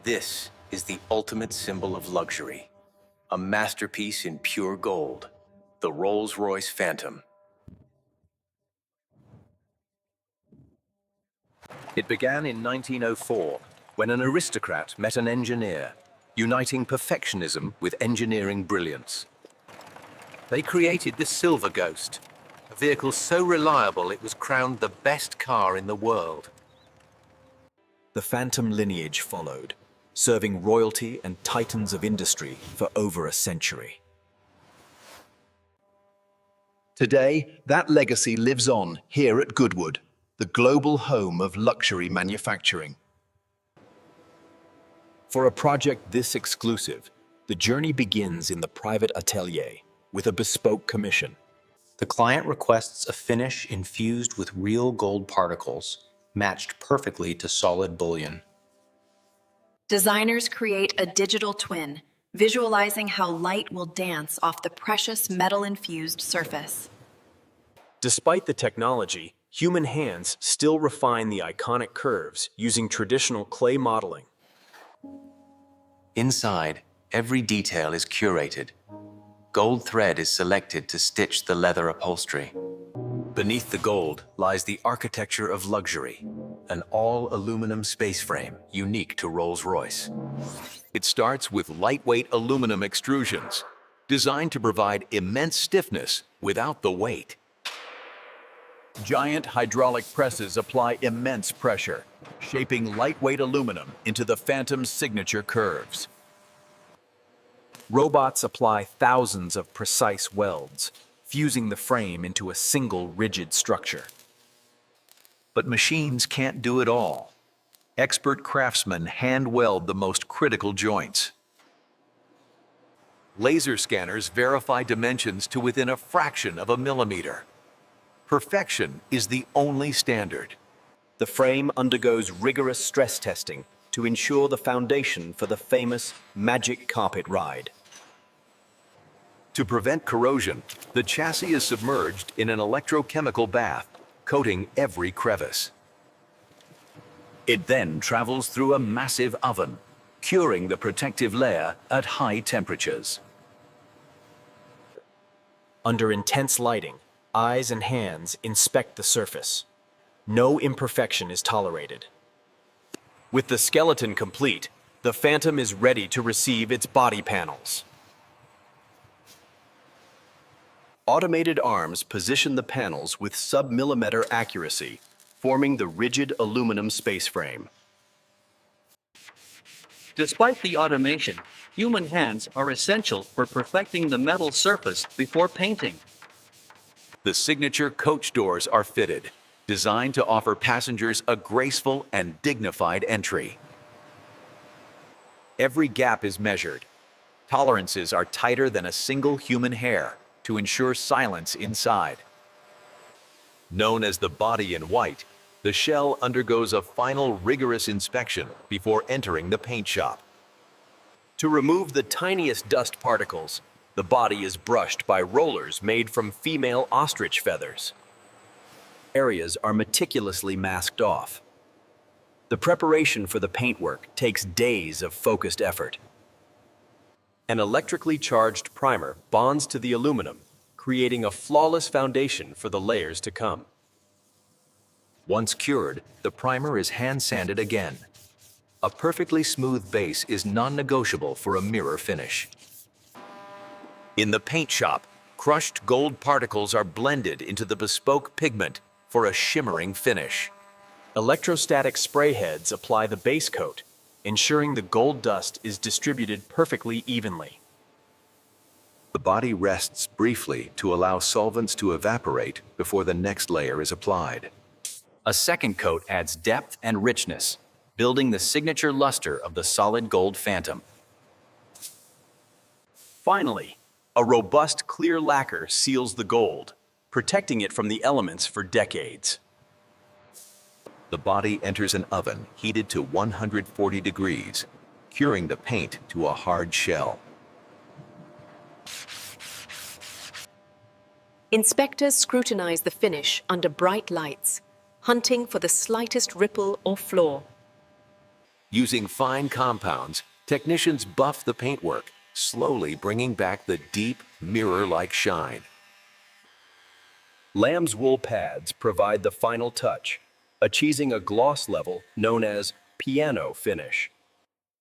This is the ultimate symbol of luxury, a masterpiece in pure gold, the Rolls Royce Phantom. It began in 1904, when an aristocrat met an engineer, uniting perfectionism with engineering brilliance. They created the Silver Ghost, a vehicle so reliable it was crowned the best car in the world. The Phantom lineage followed, serving royalty and titans of industry for over a century. Today, that legacy lives on here at Goodwood, the global home of luxury manufacturing. For a project this exclusive, the journey begins in the private atelier with a bespoke commission. The client requests a finish infused with real gold particles, matched perfectly to solid bullion. Designers create a digital twin, visualizing how light will dance off the precious metal-infused surface. Despite the technology, human hands still refine the iconic curves using traditional clay modeling. Inside, every detail is curated. Gold thread is selected to stitch the leather upholstery. Beneath the gold lies the architecture of luxury, an all-aluminum space frame unique to Rolls Royce. It starts with lightweight aluminum extrusions, designed to provide immense stiffness without the weight. Giant hydraulic presses apply immense pressure, shaping lightweight aluminum into the Phantom's signature curves. Robots apply thousands of precise welds, fusing the frame into a single rigid structure. But machines can't do it all. Expert craftsmen hand-weld the most critical joints. Laser scanners verify dimensions to within a fraction of a millimeter. Perfection is the only standard. The frame undergoes rigorous stress testing to ensure the foundation for the famous magic carpet ride. To prevent corrosion, the chassis is submerged in an electrochemical bath, coating every crevice. It then travels through a massive oven, curing the protective layer at high temperatures. Under intense lighting, eyes and hands inspect the surface. No imperfection is tolerated. With the skeleton complete, the Phantom is ready to receive its body panels. Automated arms position the panels with sub-millimeter accuracy, forming the rigid aluminum space frame. Despite the automation, human hands are essential for perfecting the metal surface before painting. The signature coach doors are fitted, designed to offer passengers a graceful and dignified entry. Every gap is measured. Tolerances are tighter than a single human hair to ensure silence inside. Known as the body in white, the shell undergoes a final rigorous inspection before entering the paint shop. To remove the tiniest dust particles, the body is brushed by rollers made from female ostrich feathers. Areas are meticulously masked off. The preparation for the paintwork takes days of focused effort. An electrically charged primer bonds to the aluminum, creating a flawless foundation for the layers to come. Once cured, the primer is hand-sanded again. A perfectly smooth base is non-negotiable for a mirror finish. In the paint shop, crushed gold particles are blended into the bespoke pigment for a shimmering finish. Electrostatic spray heads apply the base coat, ensuring the gold dust is distributed perfectly evenly. The body rests briefly to allow solvents to evaporate before the next layer is applied. A second coat adds depth and richness, building the signature luster of the solid gold Phantom. Finally, a robust clear lacquer seals the gold, protecting it from the elements for decades. The body enters an oven heated to 140 degrees, curing the paint to a hard shell. Inspectors scrutinize the finish under bright lights, hunting for the slightest ripple or flaw. Using fine compounds, technicians buff the paintwork, slowly bringing back the deep, mirror-like shine. Lamb's wool pads provide the final touch, achieving a gloss level known as piano finish.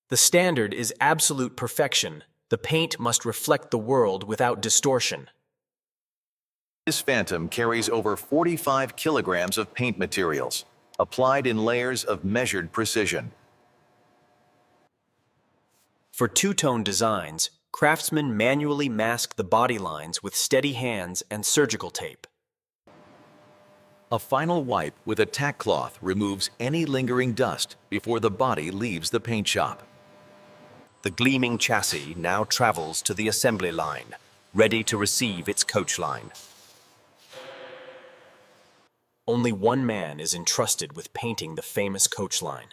The standard is absolute perfection. The paint must reflect the world without distortion. This Phantom carries over 45 kilograms of paint materials, applied in layers of measured precision. For two-tone designs, craftsmen manually mask the body lines with steady hands and surgical tape. A final wipe with a tack cloth removes any lingering dust before the body leaves the paint shop. The gleaming chassis now travels to the assembly line, ready to receive its coach line. Only one man is entrusted with painting the famous coach line.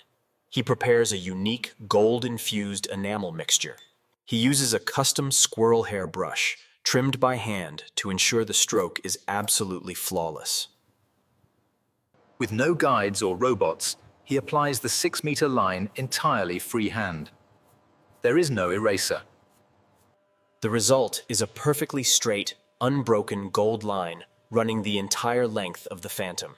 He prepares a unique gold-infused enamel mixture. He uses a custom squirrel hair brush, trimmed by hand to ensure the stroke is absolutely flawless. With no guides or robots, he applies the 6-meter line entirely freehand. There is no eraser. The result is a perfectly straight, unbroken gold line running the entire length of the Phantom.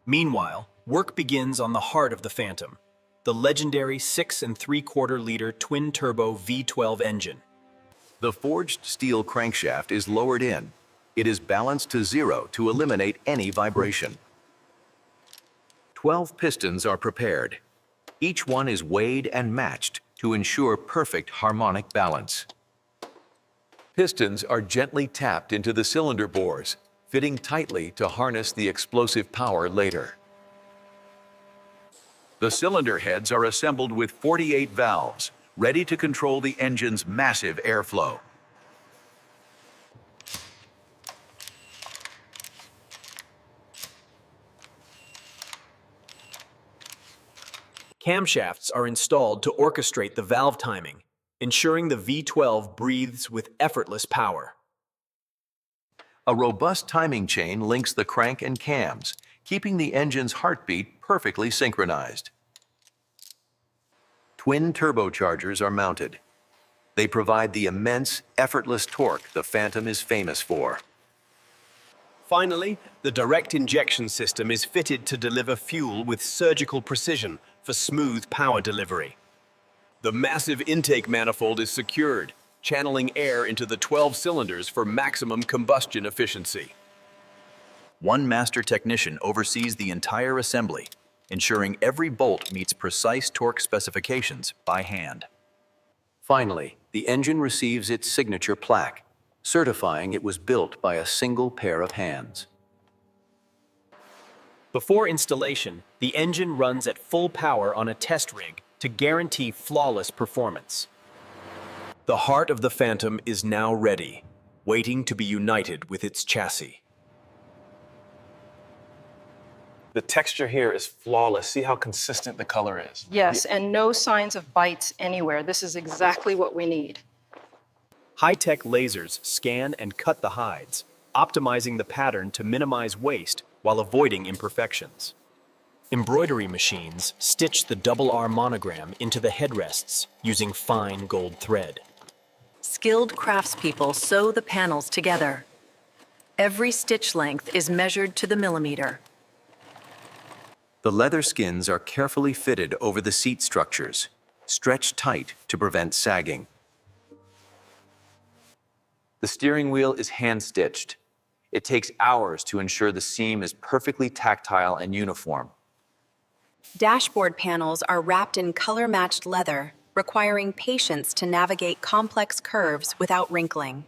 Meanwhile, work begins on the heart of the Phantom, the legendary 6 3/4-liter twin-turbo V12 engine. The forged steel crankshaft is lowered in. It is balanced to 0 to eliminate any vibration. 12 pistons are prepared. Each one is weighed and matched to ensure perfect harmonic balance. Pistons are gently tapped into the cylinder bores, fitting tightly to harness the explosive power later. The cylinder heads are assembled with 48 valves, ready to control the engine's massive airflow. Camshafts are installed to orchestrate the valve timing, ensuring the V12 breathes with effortless power. A robust timing chain links the crank and cams, keeping the engine's heartbeat perfectly synchronized. Twin turbochargers are mounted. They provide the immense, effortless torque the Phantom is famous for. Finally, the direct injection system is fitted to deliver fuel with surgical precision for smooth power delivery. The massive intake manifold is secured, channeling air into the 12 cylinders for maximum combustion efficiency. One master technician oversees the entire assembly, ensuring every bolt meets precise torque specifications by hand. Finally, the engine receives its signature plaque, certifying it was built by a single pair of hands. Before installation, the engine runs at full power on a test rig to guarantee flawless performance. The heart of the Phantom is now ready, waiting to be united with its chassis. The texture here is flawless. See how consistent the color is. Yes, and no signs of bites anywhere. This is exactly what we need. High-tech lasers scan and cut the hides, optimizing the pattern to minimize waste while avoiding imperfections. Embroidery machines stitch the double R monogram into the headrests using fine gold thread. Skilled craftspeople sew the panels together. Every stitch length is measured to the millimeter. The leather skins are carefully fitted over the seat structures, stretched tight to prevent sagging. The steering wheel is hand-stitched. It takes hours to ensure the seam is perfectly tactile and uniform. Dashboard panels are wrapped in color-matched leather, requiring patience to navigate complex curves without wrinkling.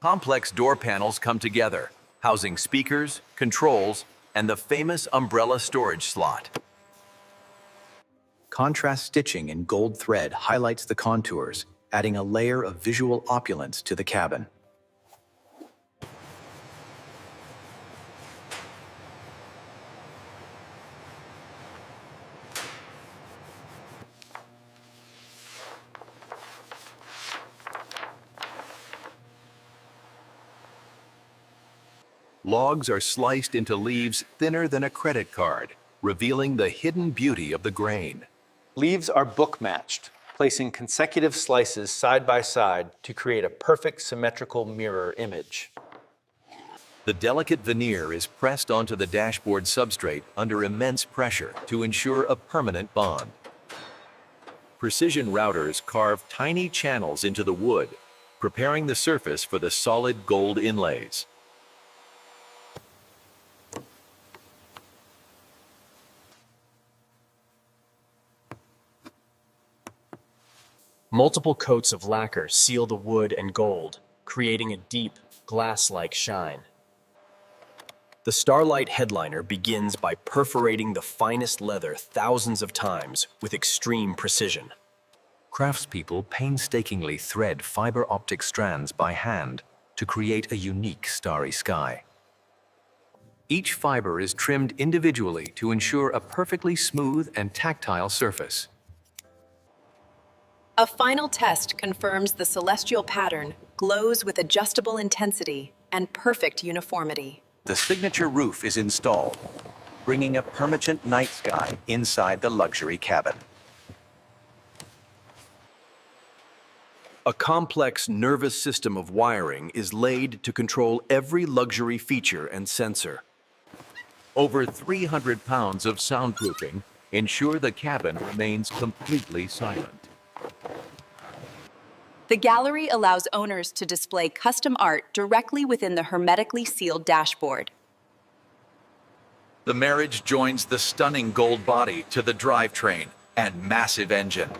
Complex door panels come together, housing speakers, controls, and the famous umbrella storage slot. Contrast stitching in gold thread highlights the contours, adding a layer of visual opulence to the cabin. Logs are sliced into leaves thinner than a credit card, revealing the hidden beauty of the grain. Leaves are book matched, placing consecutive slices side by side to create a perfect symmetrical mirror image. The delicate veneer is pressed onto the dashboard substrate under immense pressure to ensure a permanent bond. Precision routers carve tiny channels into the wood, preparing the surface for the solid gold inlays. Multiple coats of lacquer seal the wood and gold, creating a deep, glass-like shine. The Starlight headliner begins by perforating the finest leather thousands of times with extreme precision. Craftspeople painstakingly thread fiber optic strands by hand to create a unique starry sky. Each fiber is trimmed individually to ensure a perfectly smooth and tactile surface. A final test confirms the celestial pattern glows with adjustable intensity and perfect uniformity. The signature roof is installed, bringing a permanent night sky inside the luxury cabin. A complex nervous system of wiring is laid to control every luxury feature and sensor. Over 300 pounds of soundproofing ensure the cabin remains completely silent. The gallery allows owners to display custom art directly within the hermetically sealed dashboard. The marriage joins the stunning gold body to the drivetrain and massive engine.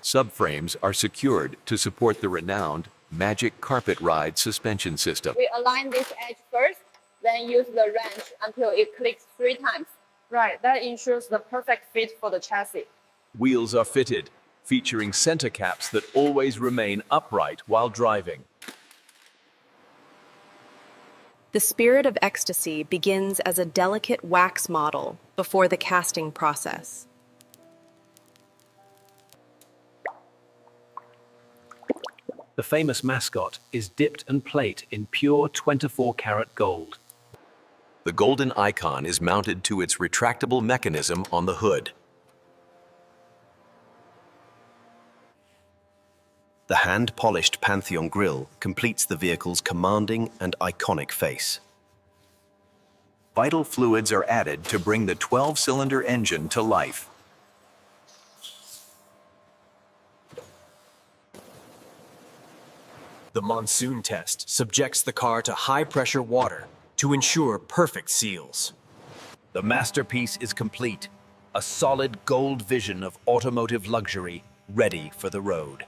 Subframes are secured to support the renowned Magic Carpet Ride suspension system. We align this edge first, then use the wrench until it clicks 3 times. Right, that ensures the perfect fit for the chassis. Wheels are fitted, featuring center caps that always remain upright while driving. The Spirit of Ecstasy begins as a delicate wax model before the casting process. The famous mascot is dipped and plate in pure 24-karat gold. The golden icon is mounted to its retractable mechanism on the hood. The hand-polished Pantheon grille completes the vehicle's commanding and iconic face. Vital fluids are added to bring the 12-cylinder engine to life. The monsoon test subjects the car to high-pressure water to ensure perfect seals. The masterpiece is complete, a solid gold vision of automotive luxury ready for the road.